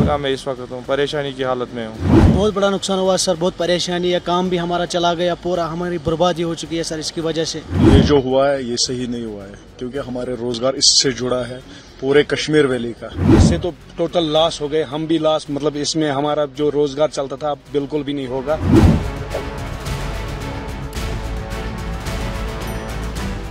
पहलगाम में इस वक्त हूँ, परेशानी की हालत में हूँ। बहुत बड़ा नुकसान हुआ सर, बहुत परेशानी है, काम भी हमारा चला गया, पूरा हमारी बर्बादी हो चुकी है सर इसकी वजह से। ये जो हुआ है ये सही नहीं हुआ है, क्योंकि हमारे रोजगार इससे जुड़ा है पूरे कश्मीर वैली का। इससे तो टोटल लॉस हो गए, हम भी लॉस, मतलब इसमें हमारा जो रोजगार चलता था बिल्कुल भी नहीं होगा।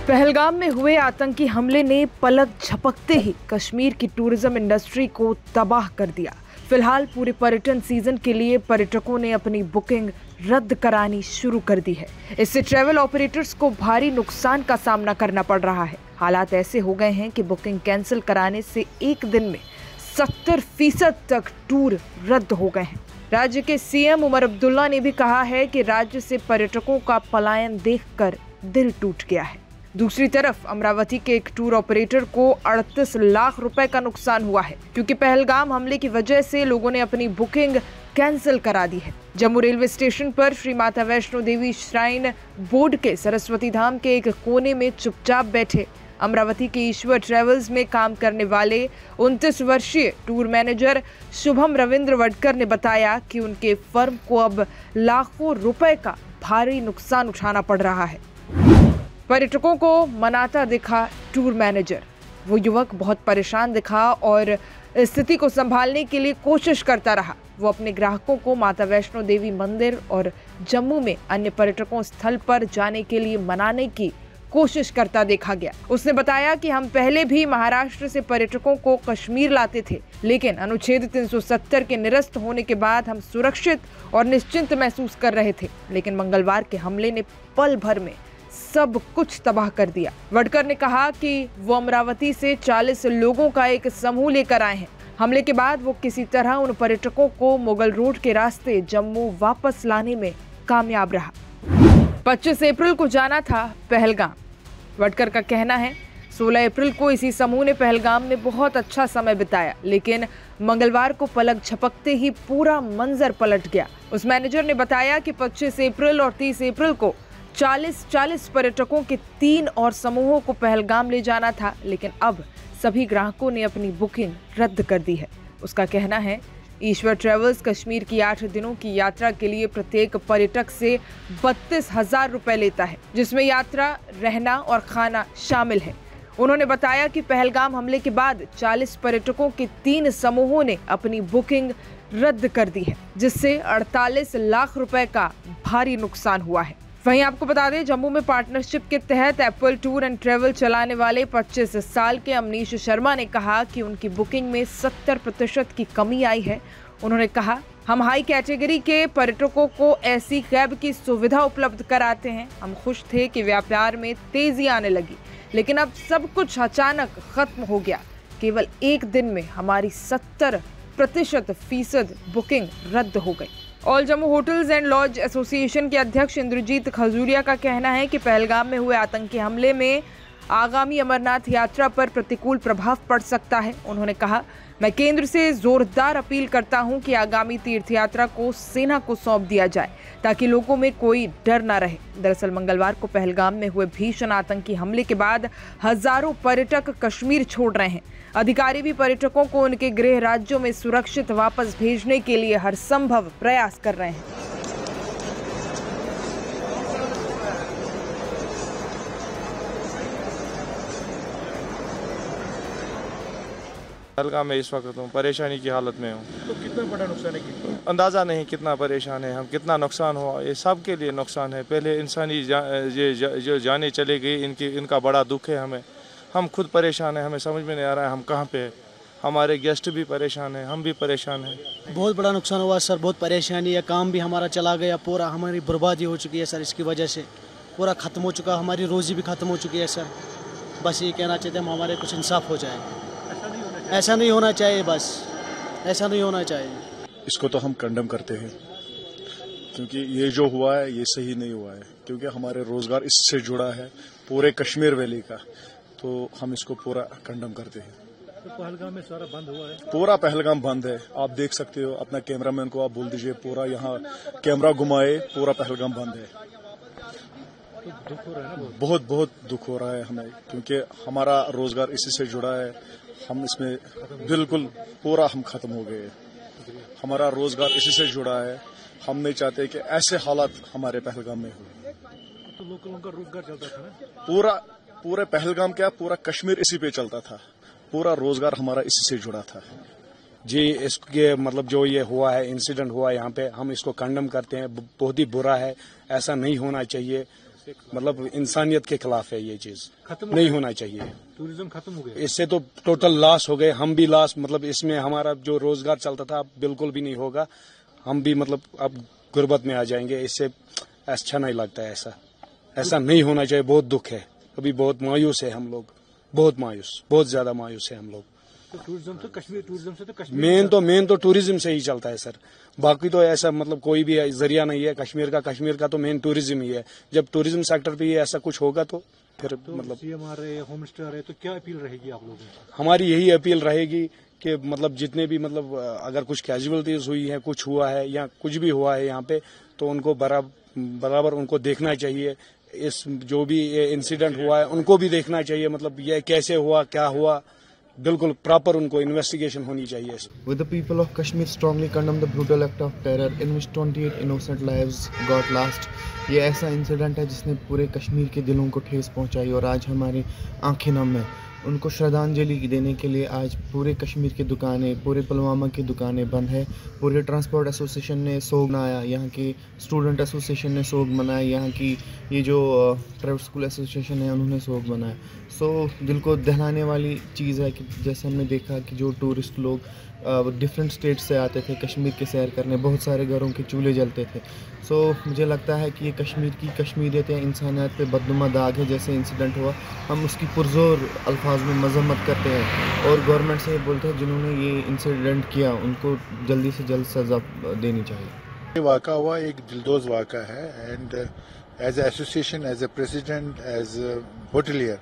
पहलगाम में हुए आतंकी हमले ने पलक झपकते ही कश्मीर की टूरिज्म इंडस्ट्री को तबाह कर दिया। फिलहाल पूरे पर्यटन सीजन के लिए पर्यटकों ने अपनी बुकिंग रद्द करानी शुरू कर दी है। इससे ट्रैवल ऑपरेटर्स को भारी नुकसान का सामना करना पड़ रहा है। हालात ऐसे हो गए हैं कि बुकिंग कैंसिल कराने से एक दिन में 70% तक टूर रद्द हो गए हैं। राज्य के सीएम उमर अब्दुल्ला ने भी कहा है कि राज्य से पर्यटकों का पलायन देखकर दिल टूट गया है। दूसरी तरफ अमरावती के एक टूर ऑपरेटर को 38 लाख रुपए का नुकसान हुआ है, क्योंकि पहलगाम हमले की वजह से लोगों ने अपनी बुकिंग कैंसिल करा दी है। जम्मू रेलवे स्टेशन पर श्री माता वैष्णो देवी श्राइन बोर्ड के सरस्वती धाम के एक कोने में चुपचाप बैठे अमरावती के ईश्वर ट्रेवल्स में काम करने वाले 29 वर्षीय टूर मैनेजर शुभम रविंद्र वडकर ने बताया कि उनके फर्म को अब लाखों रुपए का भारी नुकसान उठाना पड़ रहा है। पर्यटकों को मनाता दिखा टूर मैनेजर। वो युवक बहुत परेशान दिखा और स्थिति को संभालने के लिए कोशिश करता रहा। वो अपने ग्राहकों को माता वैष्णो देवी मंदिर और जम्मू में अन्य पर्यटकों स्थल पर जाने के लिए मनाने की कोशिश करता देखा गया। उसने बताया कि हम पहले भी महाराष्ट्र से पर्यटकों को कश्मीर लाते थे, लेकिन अनुच्छेद 370 के निरस्त होने के बाद हम सुरक्षित और निश्चिंत महसूस कर रहे थे, लेकिन मंगलवार के हमले ने पल भर में सब कुछ तबाह कर दिया। वडकर ने कहा कि वो अमरावती से 40 लोगों का एक समूह लेकर आए हैं। हमले के बाद वो किसी तरह उन पर्यटकों को मुगल रोड के रास्ते जम्मू वापस लाने में कामयाब रहा। 25 अप्रैल को जाना था पहलगाम। वडकर का कहना है 16 अप्रैल को इसी समूह ने पहलगाम में बहुत अच्छा समय बिताया, लेकिन मंगलवार को पलक झपकते ही पूरा मंजर पलट गया। उस मैनेजर ने बताया कि 25 अप्रैल और 30 अप्रैल को 40 पर्यटकों के 3 और समूहों को पहलगाम ले जाना था, लेकिन अब सभी ग्राहकों ने अपनी बुकिंग रद्द कर दी है। उसका कहना है ईश्वर ट्रेवल्स कश्मीर की 8 दिनों की यात्रा के लिए प्रत्येक पर्यटक से 32,000 रुपए लेता है, जिसमें यात्रा, रहना और खाना शामिल है। उन्होंने बताया कि पहलगाम हमले के बाद 40 पर्यटकों के 3 समूहों ने अपनी बुकिंग रद्द कर दी है, जिससे 48 लाख रुपए का भारी नुकसान हुआ है। वहीं आपको बता दें, जम्मू में पार्टनरशिप के तहत एप्पल टूर एंड ट्रेवल चलाने वाले 25 साल के अमनीश शर्मा ने कहा कि उनकी बुकिंग में 70% की कमी आई है। उन्होंने कहा, हम हाई कैटेगरी के पर्यटकों को ऐसी कैब की सुविधा उपलब्ध कराते हैं। हम खुश थे कि व्यापार में तेजी आने लगी, लेकिन अब सब कुछ अचानक खत्म हो गया। केवल एक दिन में हमारी 70% बुकिंग रद्द हो गई। All Jammu hotels and lodge association के अध्यक्ष इंद्रजीत खजूरिया का कहना है कि पहलगाम में हुए आतंकी हमले में आगामी अमरनाथ यात्रा पर प्रतिकूल प्रभाव पड़ सकता है। उन्होंने कहा, मैं केंद्र से जोरदार अपील करता हूं कि आगामी तीर्थ यात्रा को सेना को सौंप दिया जाए, ताकि लोगों में कोई डर न रहे। दरअसल मंगलवार को पहलगाम में हुए भीषण आतंकी हमले के बाद हजारों पर्यटक कश्मीर छोड़ रहे हैं। अधिकारी भी पर्यटकों को उनके गृह राज्यों में सुरक्षित वापस भेजने के लिए हर संभव प्रयास कर रहे हैं। पहलगाम में इस वक्त हूँ, परेशानी की हालत में हूँ। तो कितना बड़ा नुकसान है? अंदाज़ा नहीं कितना परेशान है हम, कितना नुकसान हुआ। ये सब के लिए नुकसान है। पहले इंसानी जो जाने चले गई, इनका बड़ा दुख है हमें। हम खुद परेशान हैं, हमें समझ में नहीं आ रहा है हम कहाँ पे हैं। हमारे गेस्ट भी परेशान हैं, हम भी परेशान हैं। बहुत बड़ा नुकसान हुआ सर, बहुत परेशानी है, काम भी हमारा चला गया, पूरा हमारी बर्बादी हो चुकी है सर इसकी वजह से। पूरा ख़त्म हो चुका, हमारी रोज़ी भी ख़त्म हो चुकी है सर। बस ये कहना चाहते हैं हमारे कुछ इंसाफ हो जाए। ऐसा नहीं होना चाहिए, बस ऐसा नहीं होना चाहिए। इसको तो हम कंडेम करते हैं, क्योंकि ये जो हुआ है ये सही नहीं हुआ है, क्योंकि हमारे रोजगार इससे जुड़ा है पूरे कश्मीर वैली का। तो हम इसको पूरा कंडेम करते हैं। तो पहलगाम में सारा बंद हुआ है? पूरा पहलगाम बंद है। आप देख सकते हो, अपना कैमरामैन को आप बोल दीजिए पूरा यहाँ कैमरा घुमाए, पूरा पहलगाम बंद है। तो दुख हो रहा है ना? बहुत बहुत दुख हो रहा है हमें, क्योंकि हमारा रोजगार इसी से जुड़ा है। हम इसमें बिल्कुल पूरा हम खत्म हो गए। हमारा रोजगार इसी से जुड़ा है। हम नहीं चाहते कि ऐसे हालात हमारे पहलगाम में हो। तो लोगों का रोजगार चलता था ना? पूरे पहलगाम क्या, पूरा कश्मीर इसी पे चलता था। पूरा रोजगार हमारा इसी से जुड़ा था। जी, इसके मतलब जो ये हुआ है, इंसिडेंट हुआ यहाँ पे, हम इसको कंडम करते हैं। बहुत ही बुरा है, ऐसा नहीं होना चाहिए। मतलब इंसानियत के खिलाफ है ये चीज, नहीं होना चाहिए। टूरिज्म खत्म हो गया, इससे तो टोटल लॉस हो गए, हम भी लॉस। मतलब इसमें हमारा जो रोजगार चलता था अब बिल्कुल भी नहीं होगा। हम भी मतलब अब गुर्बत में आ जाएंगे। इससे अच्छा नहीं लगता है, ऐसा नहीं होना चाहिए। बहुत दुख है, अभी बहुत मायूस है हम लोग, बहुत मायूस, बहुत ज्यादा मायूस है हम लोग। तो टूरिज्म से तो कश्मीर मेन तो टूरिज्म से ही चलता है सर। बाकी तो ऐसा मतलब कोई भी जरिया नहीं है कश्मीर का तो मेन टूरिज्म ही है। जब टूरिज्म सेक्टर पे ही ऐसा कुछ होगा तो फिर तो मतलब सीएम आ रहे, होम मिनिस्टर आ रहे, तो क्या अपील रहेगी आप लोगों की? हमारी यही अपील रहेगी कि मतलब जितने भी मतलब अगर कुछ कैजुअलिटीज हुई है, कुछ हुआ है या कुछ भी हुआ है यहाँ पे, तो उनको बराबर उनको देखना चाहिए। इस जो भी ये इंसिडेंट हुआ है उनको भी देखना चाहिए। मतलब ये कैसे हुआ, क्या हुआ, बिल्कुल प्रॉपर उनको इन्वेस्टिगेशन होनी चाहिए। With the people of Kashmir strongly condemn the brutal act of terror in which 28 innocent lives got lost। ये ऐसा इंसिडेंट है जिसने पूरे कश्मीर के दिलों को ठेस पहुंचाई और आज हमारी आंखें नम है। उनको श्रद्धांजलि देने के लिए आज पूरे कश्मीर की दुकानें, पूरे पुलवामा की दुकानें बंद है। पूरे ट्रांसपोर्ट एसोसिएशन ने सोग मनाया, यहाँ की स्टूडेंट एसोसिएशन ने सोग मनाया, यहाँ की ये जो प्राइवेट स्कूल एसोसिएशन है उन्होंने सोग मनाया। सो दिल को दहलाने वाली चीज़ है कि जैसे हमने देखा कि जो टूरिस्ट लोग डिफरेंट स्टेट से आते थे कश्मीर के सैर करने, बहुत सारे घरों के चूल्हे जलते थे। सो मुझे लगता है कि ये कश्मीर की कश्मीरियत या इंसानियत पे बदनुमा दाग है। जैसे इंसिडेंट हुआ, हम उसकी पुरजोर अल्फाज में मजम्मत करते हैं और गवर्नमेंट से बोलते हैं जिन्होंने ये इंसिडेंट किया उनको जल्दी से जल्द सज़ा देनी चाहिए। ये वाक़ा हुआ एक दिलदोज़ वाक़ा है and as association, as a president, as hotelier,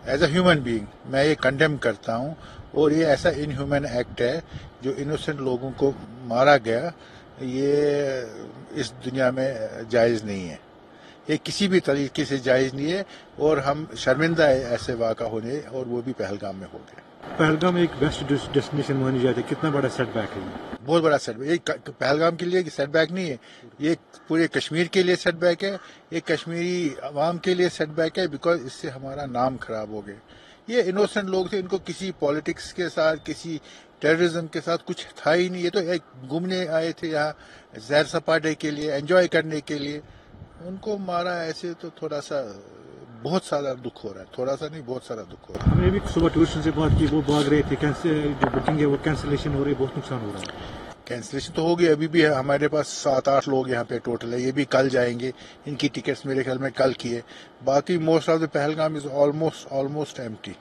as a human being मैं ये कंडेम करता हूँ। और ये ऐसा इनह्यूमन एक्ट है जो इनोसेंट लोगों को मारा गया, ये इस दुनिया में जायज़ नहीं है। ये किसी भी तरीके से जायज़ नहीं है और हम शर्मिंदा है ऐसे वाक़ा होने, और वो भी पहलगाम में हो गया। पहलगाम एक बेस्ट डेस्टिनेशन मानी जाती है, कितना बड़ा सेटबैक है ये? बहुत बड़ा सेटबैक। ये पहलगाम के लिए सेटबैक नहीं है, ये पूरे कश्मीर के लिए सेटबैक है, ये कश्मीरी अवाम के लिए सेटबैक है, बिकॉज इससे हमारा नाम खराब हो गया। ये इनोसेंट लोग थे, इनको किसी पॉलिटिक्स के साथ, किसी टेररिज्म के साथ कुछ था ही नहीं। ये तो एक घूमने आए थे यहाँ सैर सपाटे के लिए, एंजॉय करने के लिए, उनको मारा ऐसे। तो थोड़ा सा बहुत सारा दुख हो रहा है, थोड़ा सा नहीं बहुत सारा दुख हो रहा है। हमने भी सुबह टूरिस्ट से बात की, वो भाग रहे थे, जो बुकिंग है वो कैंसिलेशन हो रही है, बहुत नुकसान हो रहा है। कैंसिलेशन तो हो गई, अभी भी है हमारे पास 7-8 लोग यहाँ पे टोटल है, ये भी कल जाएंगे। इनकी टिकट्स मेरे ख्याल में कल की है। बाकी most of the Pahalgam is almost empty.